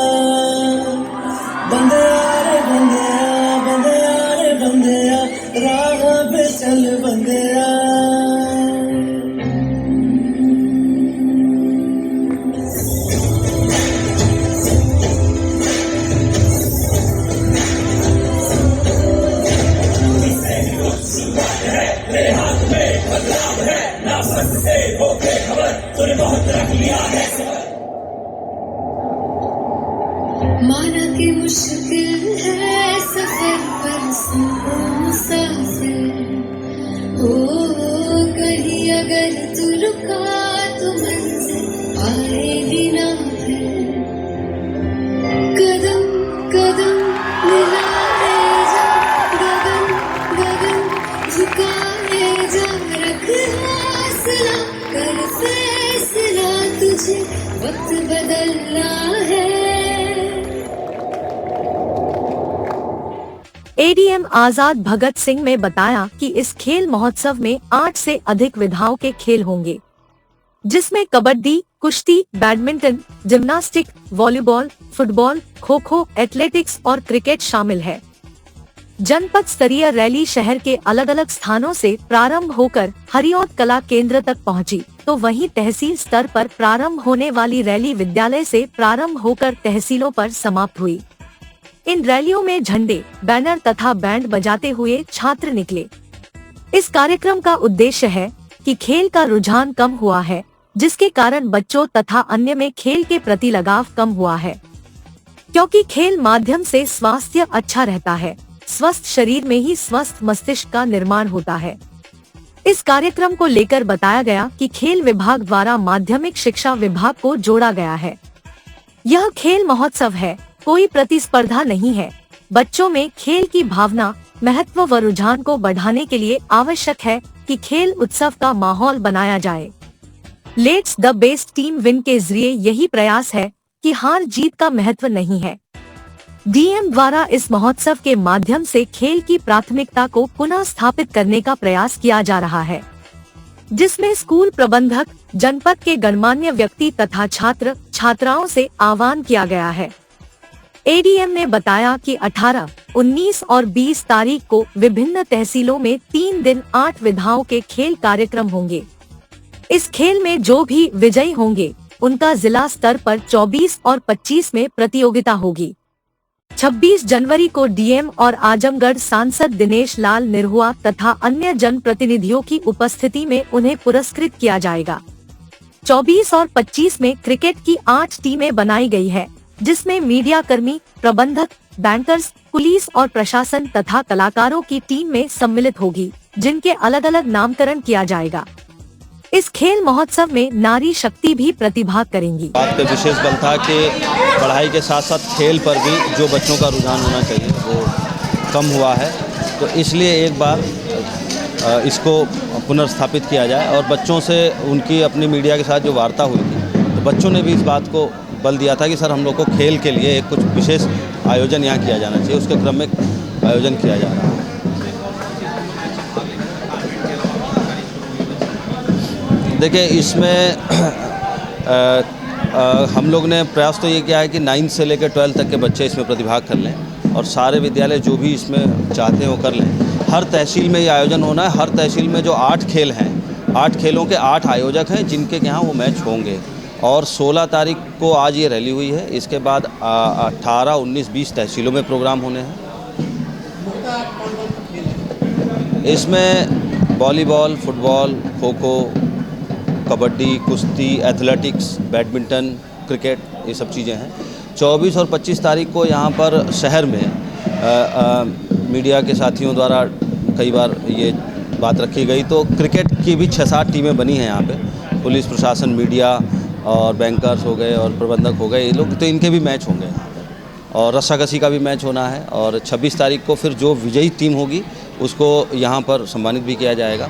N: बंदिया रे बंदिया, बंदिया रे बंदिया राह पे चल बंदिया। मेरे हाथ में बदलाव है, ना सकते हो बेखबर, तूने बहुत रख लिया है। माना कि मुश्किल है सफर पर मुसाफिर हो, कहीं अगर तू रुका तो मंजिल आएगी ना फिर। कदम कदम मिलाए जा, गगन गगन झुका
O: मुझे वक्त बदलना है।
C: एडीएम आजाद भगत सिंह ने बताया कि इस खेल महोत्सव में 8 से अधिक विधाओं के खेल होंगे, जिसमें कबड्डी, कुश्ती, badminton, gymnastic, volleyball, football, kho kho, athletics और क्रिकेट शामिल है। जनपद स्तरीय रैली शहर के अलग अलग स्थानों से प्रारंभ होकर हरिऔध कला केंद्र तक पहुंची, तो वहीं तहसील स्तर पर प्रारंभ होने वाली रैली विद्यालय से प्रारंभ होकर तहसीलों पर समाप्त हुई। इन रैलियों में झंडे, बैनर तथा बैंड बजाते हुए छात्र निकले। इस कार्यक्रम का उद्देश्य है कि खेल का रुझान कम हुआ है, जिसके कारण बच्चों तथा अन्य में खेल के प्रति लगाव कम हुआ है, क्योंकि खेल माध्यम से स्वास्थ्य अच्छा रहता है। स्वस्थ शरीर में ही स्वस्थ मस्तिष्क का निर्माण होता है। इस कार्यक्रम को लेकर बताया गया कि खेल विभाग द्वारा माध्यमिक शिक्षा विभाग को जोड़ा गया है। यह खेल महोत्सव है, कोई प्रतिस्पर्धा नहीं है। बच्चों में खेल की भावना, महत्व व रुझान को बढ़ाने के लिए आवश्यक है कि खेल उत्सव का माहौल बनाया जाए। Let's the best team win के जरिए यही प्रयास है कि हार जीत का महत्व नहीं है। डीएम द्वारा इस महोत्सव के माध्यम से खेल की प्राथमिकता को पुनः स्थापित करने का प्रयास किया जा रहा है, जिसमें स्कूल प्रबंधक, जनपद के गणमान्य व्यक्ति तथा छात्र छात्राओं से आह्वान किया गया है। एडीएम ने बताया कि 18, 19 और 20 तारीख को विभिन्न तहसीलों में 3 दिन 8 विधाओं के खेल कार्यक्रम होंगे। इस खेल में जो भी विजयी होंगे उनका जिला स्तर पर 24 और 25 में प्रतियोगिता होगी। 26 जनवरी को डीएम और आजमगढ़ सांसद दिनेश लाल निरहुआ तथा अन्य जनप्रतिनिधियों की उपस्थिति में उन्हें पुरस्कृत किया जाएगा। 24 और 25 में क्रिकेट की 8 टीमें बनाई गई है, जिसमें मीडिया कर्मी, प्रबंधक, बैंकर्स, पुलिस और प्रशासन तथा कलाकारों की टीम में सम्मिलित होगी, जिनके अलग अलग नामकरण किया जाएगा। इस खेल महोत्सव में नारी शक्ति भी प्रतिभाग करेंगी।
H: बात पे विशेष बल था कि पढ़ाई के साथ साथ खेल पर भी जो बच्चों का रुझान होना चाहिए वो कम हुआ है, तो इसलिए एक बार इसको पुनर्स्थापित किया जाए। और बच्चों से उनकी अपनी मीडिया के साथ जो वार्ता हुई थी, तो बच्चों ने भी इस बात को बल दिया था कि सर हम लोग को खेल के लिए एक कुछ विशेष आयोजन यहाँ किया जाना चाहिए। उसके क्रम में आयोजन किया जा रहा है। देखिए, इसमें हम लोग ने प्रयास तो ये किया है कि 9 से लेकर 12 तक के बच्चे इसमें प्रतिभाग कर लें और सारे विद्यालय जो भी इसमें चाहते हैं वो कर लें। हर तहसील में ये आयोजन होना है। हर तहसील में जो 8 खेल हैं, 8 खेलों के 8 आयोजक हैं जिनके यहाँ वो मैच होंगे। और 16 तारीख को आज ये रैली हुई है। इसके बाद 18, 19, 20 तहसीलों में प्रोग्राम होने हैं। इसमें वॉलीबॉल, फुटबॉल, खो खो, कबड्डी, कुश्ती, एथलेटिक्स, बैडमिंटन, क्रिकेट, ये सब चीज़ें हैं। 24 और 25 तारीख को यहाँ पर शहर में मीडिया के साथियों द्वारा कई बार ये बात रखी गई, तो क्रिकेट की भी 6-7 टीमें बनी हैं यहाँ पे। पुलिस प्रशासन, मीडिया और बैंकर्स हो गए और प्रबंधक हो गए, ये लोग, तो इनके भी मैच होंगे यहाँ पे। और रस्साकसी का भी मैच होना है। और 26 तारीख को फिर जो विजयी टीम होगी उसको यहाँ पर सम्मानित भी किया जाएगा।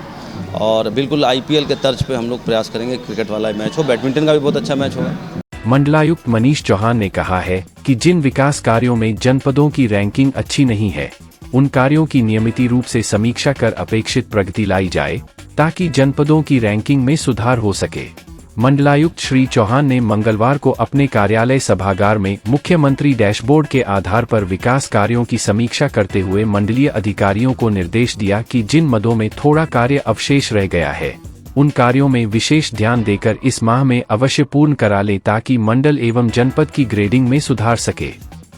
H: और बिल्कुल आईपीएल के तर्ज पे हम लोग प्रयास करेंगे क्रिकेट वाला मैच हो। बैडमिंटन का भी बहुत अच्छा मैच होगा।
P: मंडलायुक्त मनीष चौहान ने कहा है कि जिन विकास कार्यों में जनपदों की रैंकिंग अच्छी नहीं है, उन कार्यों की नियमित रूप से समीक्षा कर अपेक्षित प्रगति लाई जाए, ताकि जनपदों की रैंकिंग में सुधार हो सके। मंडलायुक्त श्री चौहान ने मंगलवार को अपने कार्यालय सभागार में मुख्यमंत्री डैशबोर्ड के आधार पर विकास कार्यों की समीक्षा करते हुए मंडलीय अधिकारियों को निर्देश दिया कि जिन मदों में थोड़ा कार्य अवशेष रह गया है, उन कार्यों में विशेष ध्यान देकर इस माह में अवश्य पूर्ण करा लें, ताकि मंडल एवं जनपद की ग्रेडिंग में सुधार सके।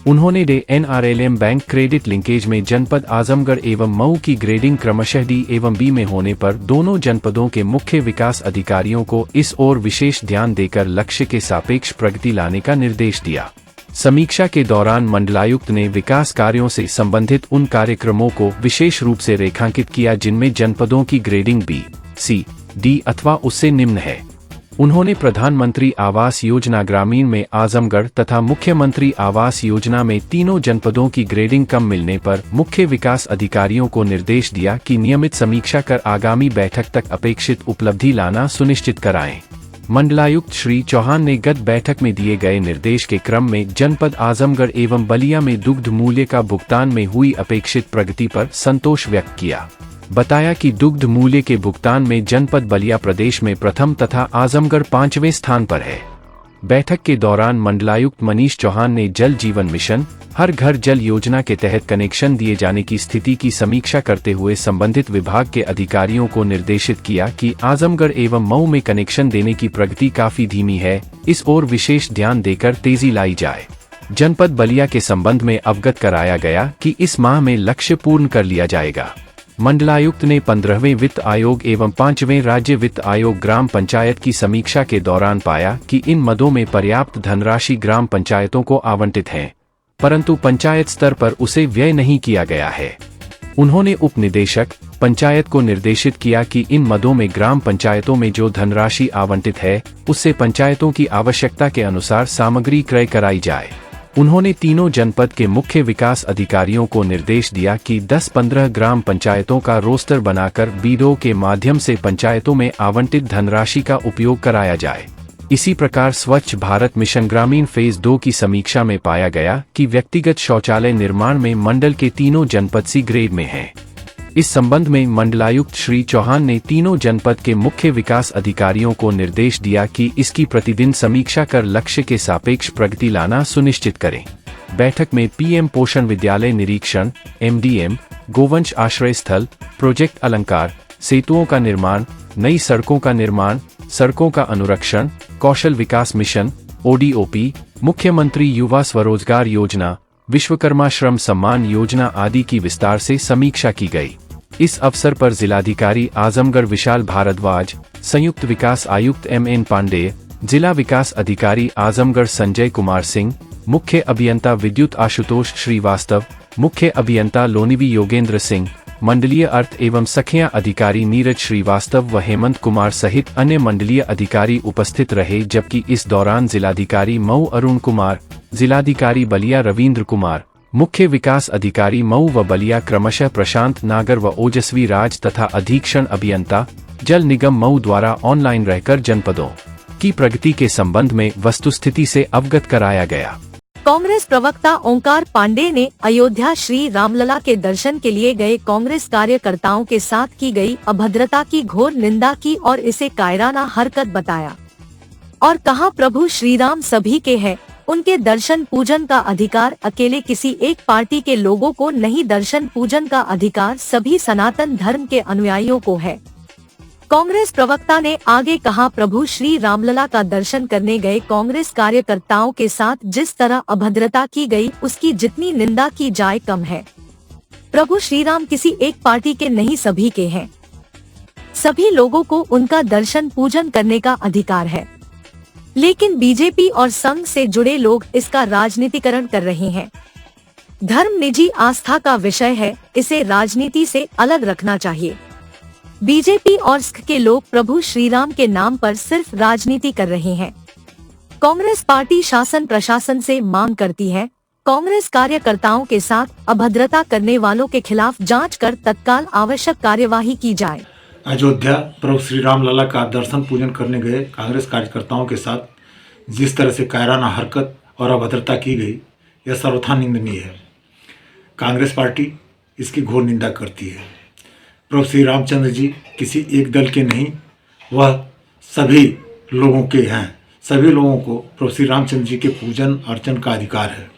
P: उन्होंने NRLM बैंक क्रेडिट लिंकेज में जनपद आजमगढ़ एवं मऊ की ग्रेडिंग क्रमशः D एवं B में होने पर दोनों जनपदों के मुख्य विकास अधिकारियों को इस ओर विशेष ध्यान देकर लक्ष्य के सापेक्ष प्रगति लाने का निर्देश दिया। समीक्षा के दौरान मंडलायुक्त ने विकास कार्यों से संबंधित उन कार्यक्रमों को विशेष रूप से रेखांकित किया जिनमें जनपदों की ग्रेडिंग B, C, D अथवा उससे निम्न है। उन्होंने प्रधानमंत्री आवास योजना ग्रामीण में आजमगढ़ तथा मुख्यमंत्री आवास योजना में तीनों जनपदों की ग्रेडिंग कम मिलने पर मुख्य विकास अधिकारियों को निर्देश दिया कि नियमित समीक्षा कर आगामी बैठक तक अपेक्षित उपलब्धि लाना सुनिश्चित कराएं। मंडलायुक्त श्री चौहान ने गत बैठक में दिए गए निर्देश के क्रम में जनपद आजमगढ़ एवं बलिया में दुग्ध मूल्य का भुगतान में हुई अपेक्षित प्रगति पर संतोष व्यक्त किया। बताया कि दुग्ध मूल्य के भुगतान में जनपद बलिया प्रदेश में प्रथम तथा आजमगढ़ 5वें स्थान पर है। बैठक के दौरान मंडलायुक्त मनीष चौहान ने जल जीवन मिशन हर घर जल योजना के तहत कनेक्शन दिए जाने की स्थिति की समीक्षा करते हुए संबंधित विभाग के अधिकारियों को निर्देशित किया कि आजमगढ़ एवं मऊ में कनेक्शन देने की प्रगति काफी धीमी है, इस ओर विशेष ध्यान देकर तेजी लाई जाए। जनपद बलिया के संबंध में अवगत कराया गया कि इस माह में लक्ष्य पूर्ण कर लिया जाएगा। मंडलायुक्त ने 15वें वित्त आयोग एवं 5वें राज्य वित्त आयोग ग्राम पंचायत की समीक्षा के दौरान पाया कि इन मदों में पर्याप्त धनराशि ग्राम पंचायतों को आवंटित है, परंतु पंचायत स्तर पर उसे व्यय नहीं किया गया है। उन्होंने उप निदेशक पंचायत को निर्देशित किया कि इन मदों में ग्राम पंचायतों में जो धनराशि आवंटित है उससे पंचायतों की आवश्यकता के अनुसार सामग्री क्रय कराई जाए। उन्होंने तीनों जनपद के मुख्य विकास अधिकारियों को निर्देश दिया कि 10-15 ग्राम पंचायतों का रोस्टर बनाकर बीडीओ के माध्यम से पंचायतों में आवंटित धनराशि का उपयोग कराया जाए। इसी प्रकार स्वच्छ भारत मिशन ग्रामीण फेज 2 की समीक्षा में पाया गया कि व्यक्तिगत शौचालय निर्माण में मंडल के तीनों जनपद सी ग्रेड में हैं। इस संबंध में मंडलायुक्त श्री चौहान ने तीनों जनपद के मुख्य विकास अधिकारियों को निर्देश दिया कि इसकी प्रतिदिन समीक्षा कर लक्ष्य के सापेक्ष प्रगति लाना सुनिश्चित करें। बैठक में पीएम पोषण विद्यालय निरीक्षण, एमडीएम, गोवंश आश्रय स्थल, प्रोजेक्ट अलंकार, सेतुओं का निर्माण, नई सड़कों का निर्माण, सड़कों का अनुरक्षण, कौशल विकास मिशन, ओडीओपी, मुख्यमंत्री युवा स्वरोजगार योजना, विश्वकर्मा श्रम सम्मान योजना आदि की विस्तार से समीक्षा की गई। इस अवसर पर जिलाधिकारी आजमगढ़ विशाल भारद्वाज, संयुक्त विकास आयुक्त एमएन पांडेय, जिला विकास अधिकारी आजमगढ़ संजय कुमार सिंह, मुख्य अभियंता विद्युत आशुतोष श्रीवास्तव, मुख्य अभियंता लोनिवी योगेंद्र सिंह, मंडलीय अर्थ एवं सखिया अधिकारी नीरज श्रीवास्तव व हेमंत कुमार सहित अन्य मंडलीय अधिकारी उपस्थित रहे। जबकि इस दौरान जिलाधिकारी मऊ अरुण कुमार, जिलाधिकारी बलिया रविंद्र कुमार, मुख्य विकास अधिकारी मऊ व बलिया क्रमशः प्रशांत नागर व ओजस्वी राज तथा अधीक्षण अभियंता जल निगम मऊ द्वारा ऑनलाइन रहकर जनपदों की प्रगति के संबंध में वस्तुस्थिति से अवगत कराया गया।
C: कांग्रेस प्रवक्ता ओंकार पांडे ने अयोध्या श्री रामलला के दर्शन के लिए गए कांग्रेस कार्यकर्ताओं के साथ की गई अभद्रता की घोर निंदा की और इसे कायराना हरकत बताया और कहा, प्रभु श्री राम सभी के हैं, उनके दर्शन पूजन का अधिकार अकेले किसी एक पार्टी के लोगों को नहीं, दर्शन पूजन का अधिकार सभी सनातन धर्म के अनुयायियों को है। कांग्रेस प्रवक्ता ने आगे कहा, प्रभु श्री रामलला का दर्शन करने गए कांग्रेस कार्यकर्ताओं के साथ जिस तरह अभद्रता की गई उसकी जितनी निंदा की जाए कम है। प्रभु श्री राम किसी एक पार्टी के नहीं, सभी के हैं। सभी लोगों को उनका दर्शन पूजन करने का अधिकार है, लेकिन बीजेपी और संघ से जुड़े लोग इसका राजनीतिकरण कर रहे हैं। धर्म निजी आस्था का विषय है, इसे राजनीति से अलग रखना चाहिए। बीजेपी और संघ के लोग प्रभु श्री राम के नाम पर सिर्फ राजनीति कर रहे हैं। कांग्रेस पार्टी शासन प्रशासन से मांग करती है, कांग्रेस कार्यकर्ताओं के साथ अभद्रता करने वालों के खिलाफ जांच कर तत्काल आवश्यक कार्यवाही की जाए।
Q: अयोध्या प्रभु श्री राम लला का दर्शन पूजन करने गए कांग्रेस कार्यकर्ताओं के साथ जिस तरह से कायराना हरकत और अभद्रता की गई, यह सर्वथा निंदनीय है। कांग्रेस पार्टी इसकी घोर निंदा करती है। प्रभु श्री रामचंद्र जी किसी एक दल के नहीं, वह सभी लोगों के हैं। सभी लोगों को प्रभु श्री रामचंद्र जी के पूजन अर्चन का अधिकार है।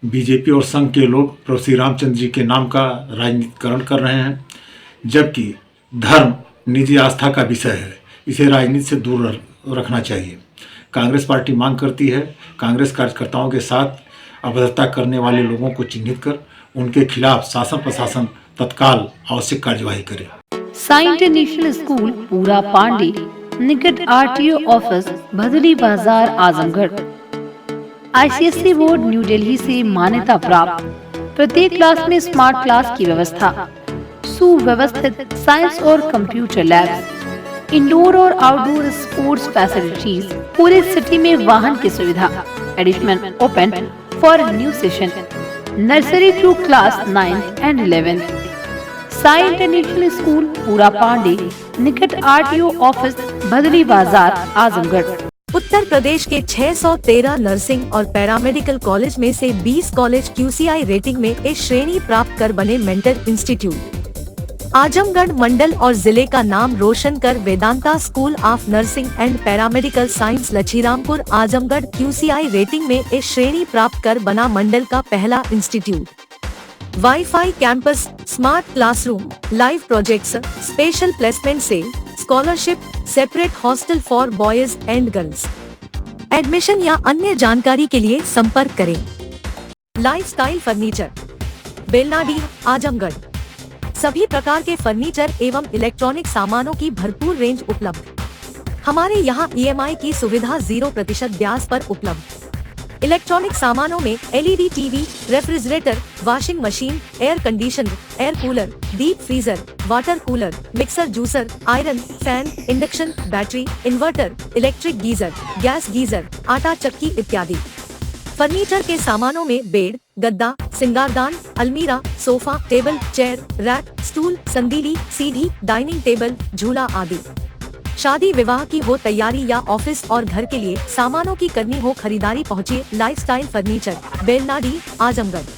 Q: बीजेपी और संघ के लोग प्रभु श्री रामचंद्र जी के नाम का राजनीतिकरण कर रहे हैं, जबकि धर्म निजी आस्था का विषय है, इसे राजनीति से दूर रखना चाहिए। कांग्रेस पार्टी मांग करती है, कांग्रेस कार्यकर्ताओं के साथ अभद्रता करने वाले लोगों को चिन्हित कर उनके खिलाफ शासन प्रशासन तत्काल आवश्यक कार्यवाही करे।
R: साई इंटरनेशनल स्कूल पूरा पांडे, निकट आरटीओ ऑफिस, भदली बाजार, Azamgarh. ICSE board new Delhi से मान्यता प्राप्त। प्रत्येक क्लास में स्मार्ट क्लास की व्यवस्था, सुव्यवस्थित साइंस और कंप्यूटर लैब, इंडोर और आउटडोर स्पोर्ट्स फैसिलिटीज, पूरे सिटी में वाहन की सुविधा। Admission open for new session, nursery to class 9 and 11। Sai international school Pura Pandey, निकट आरटीओ ऑफिस, भदली बाजार आजमगढ़।
C: उत्तर प्रदेश के 613 नर्सिंग और पैरामेडिकल कॉलेज में से 20 कॉलेज QCI रेटिंग में ए श्रेणी प्राप्त कर बने मेंटर इंस्टीट्यूट। आजमगढ़ मंडल और जिले का नाम रोशन कर Vedanta school of nursing and paramedical science Lachhirampur Azamgarh QCI rating में ए श्रेणी प्राप्त कर बना मंडल का पहला institute. Wifi campus, smart classroom, live projects, special placement cell, scholarship, separate hostel for boys and girls. Admission या अन्य जानकारी के लिए संपर्क करें। Lifestyle furniture, Belnadi, Azamgarh. सभी प्रकार के फर्नीचर एवं इलेक्ट्रॉनिक सामानों की भरपूर रेंज उपलब्ध। हमारे यहाँ EMI की सुविधा 0% ब्याज पर उपलब्ध। इलेक्ट्रॉनिक सामानों में LED TV, refrigerator, washing machine, air conditioner, air cooler, deep freezer, water cooler, mixer juicer, iron, fan, induction, battery, inverter, electric geyser, gas geyser, आटा चक्की इत्यादि। फर्नीचर के सामानों में बेड, गद्दा, सिंगारदान, अलमीरा, sofa, table, chair, rack, stool, संदीली, सीढ़ी, डाइनिंग टेबल, झूला आदि। शादी विवाह की हो तैयारी या ऑफिस और घर के लिए सामानों की करनी हो खरीदारी, पहुँचिए लाइफस्टाइल फर्नीचर, बेलनाडी, आजमगढ़।